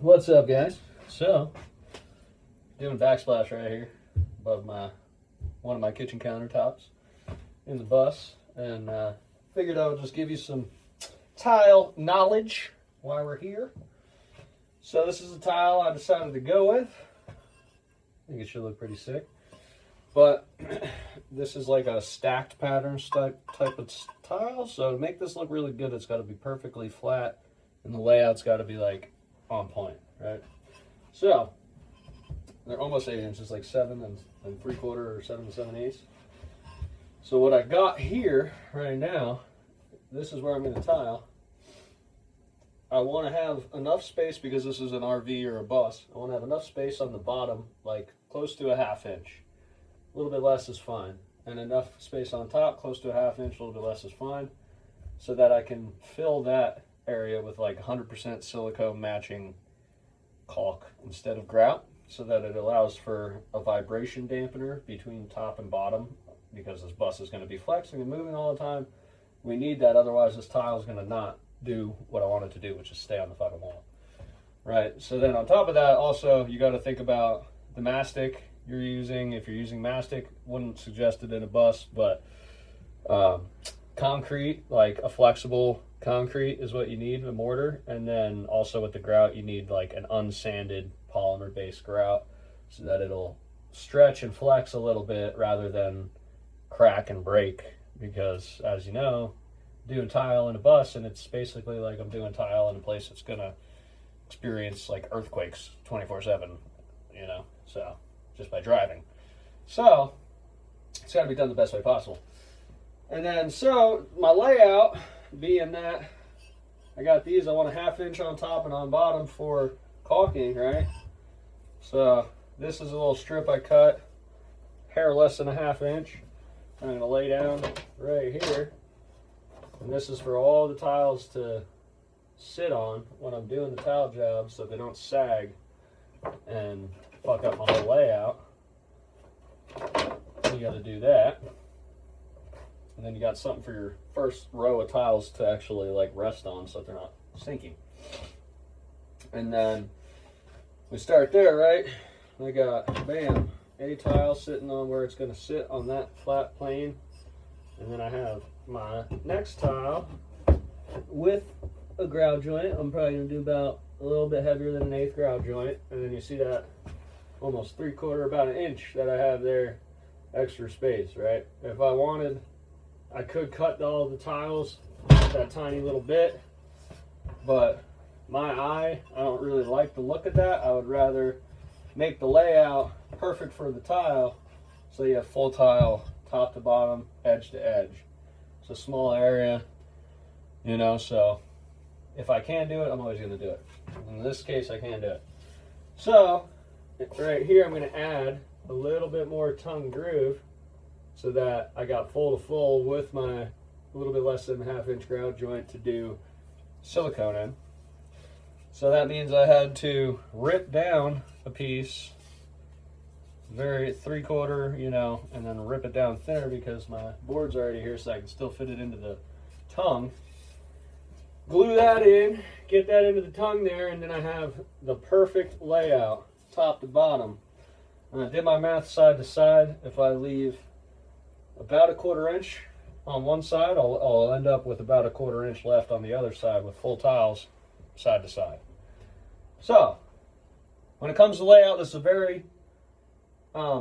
What's up, guys? So, doing backsplash right here above one of my kitchen countertops in the bus, and figured I would just give you some tile knowledge while we're here. So this is a tile I decided to go with. I think it should look pretty sick, but this is like a stacked patterns type of tile. So to make this look really good, it's got to be perfectly flat, and the layout's got to be like on point, right? So they're almost 8 inches, like 7 3/4 or 7 7/8. So what I got here right now, this is where I'm going to tile. I want to have enough space, because this is an RV or a bus. I want to have enough space on the bottom, like close to a 1/2 inch. A little bit less is fine. And enough space on top, close to a 1/2 inch, a little bit less is fine, so that I can fill that area with like 100% silicone matching caulk instead of grout, so that it allows for a vibration dampener between top and bottom, because this bus is going to be flexing and moving all the time. We need that, otherwise this tile is going to not do what I want it to do, which is stay on the fucking wall. Right, so then on top of that, also, you got to think about the mastic you're using. If you're using mastic, wouldn't suggest it in a bus, but concrete, like a flexible concrete is what you need, a mortar. And then also with the grout, you need like an unsanded polymer based grout, so that it'll stretch and flex a little bit rather than crack and break. Because as you know, doing tile in a bus, and it's basically like I'm doing tile in a place that's gonna experience like earthquakes 24/7, you know, so just by driving. So it's got to be done the best way possible. And then, so my layout being that I got these, I want a 1/2 inch on top and on bottom for caulking, right? So this is a little strip I cut, hair less than a 1/2 inch. I'm going to lay down right here. And this is for all the tiles to sit on when I'm doing the tile job, so they don't sag and fuck up my whole layout. You got to do that. And then you got something for your first row of tiles to actually like rest on, so they're not sinking. And then we start there, right? I got, bam, a tile sitting on where it's going to sit on that flat plane. And then I have my next tile with a grout joint. I'm probably going to do about a little bit heavier than an 1/8 grout joint. And then you see that almost 3/4, about an inch that I have there, extra space, right? If I wanted, I could cut all the tiles that tiny little bit, but my eye, I don't really like the look of that. I would rather make the layout perfect for the tile, so you have full tile, top to bottom, edge to edge. It's a small area, you know, so if I can do it, I'm always going to do it. In this case, I can do it. So right here, I'm going to add a little bit more tongue groove, so that I got full to full with my a little bit less than 1/2 inch grout joint to do silicone in. So that means I had to rip down a piece, very 3/4, you know, and then rip it down thinner, because my board's already here, so I can still fit it into the tongue. Glue that in, get that into the tongue there, and then I have the perfect layout, top to bottom. And I did my math side to side. If I leave about a 1/4 inch on one side, I'll end up with about a 1/4 inch left on the other side with full tiles side to side. So when it comes to layout, this is a very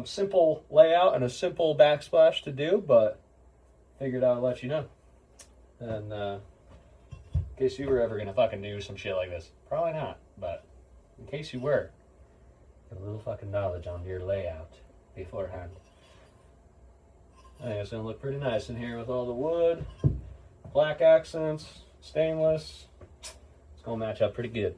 simple layout and a simple backsplash to do, but figured I'd let you know. And in case you were ever gonna fucking do some shit like this, probably not, but in case you were, get a little fucking knowledge on your layout beforehand. I think it's going to look pretty nice in here with all the wood, black accents, stainless. It's going to match up pretty good.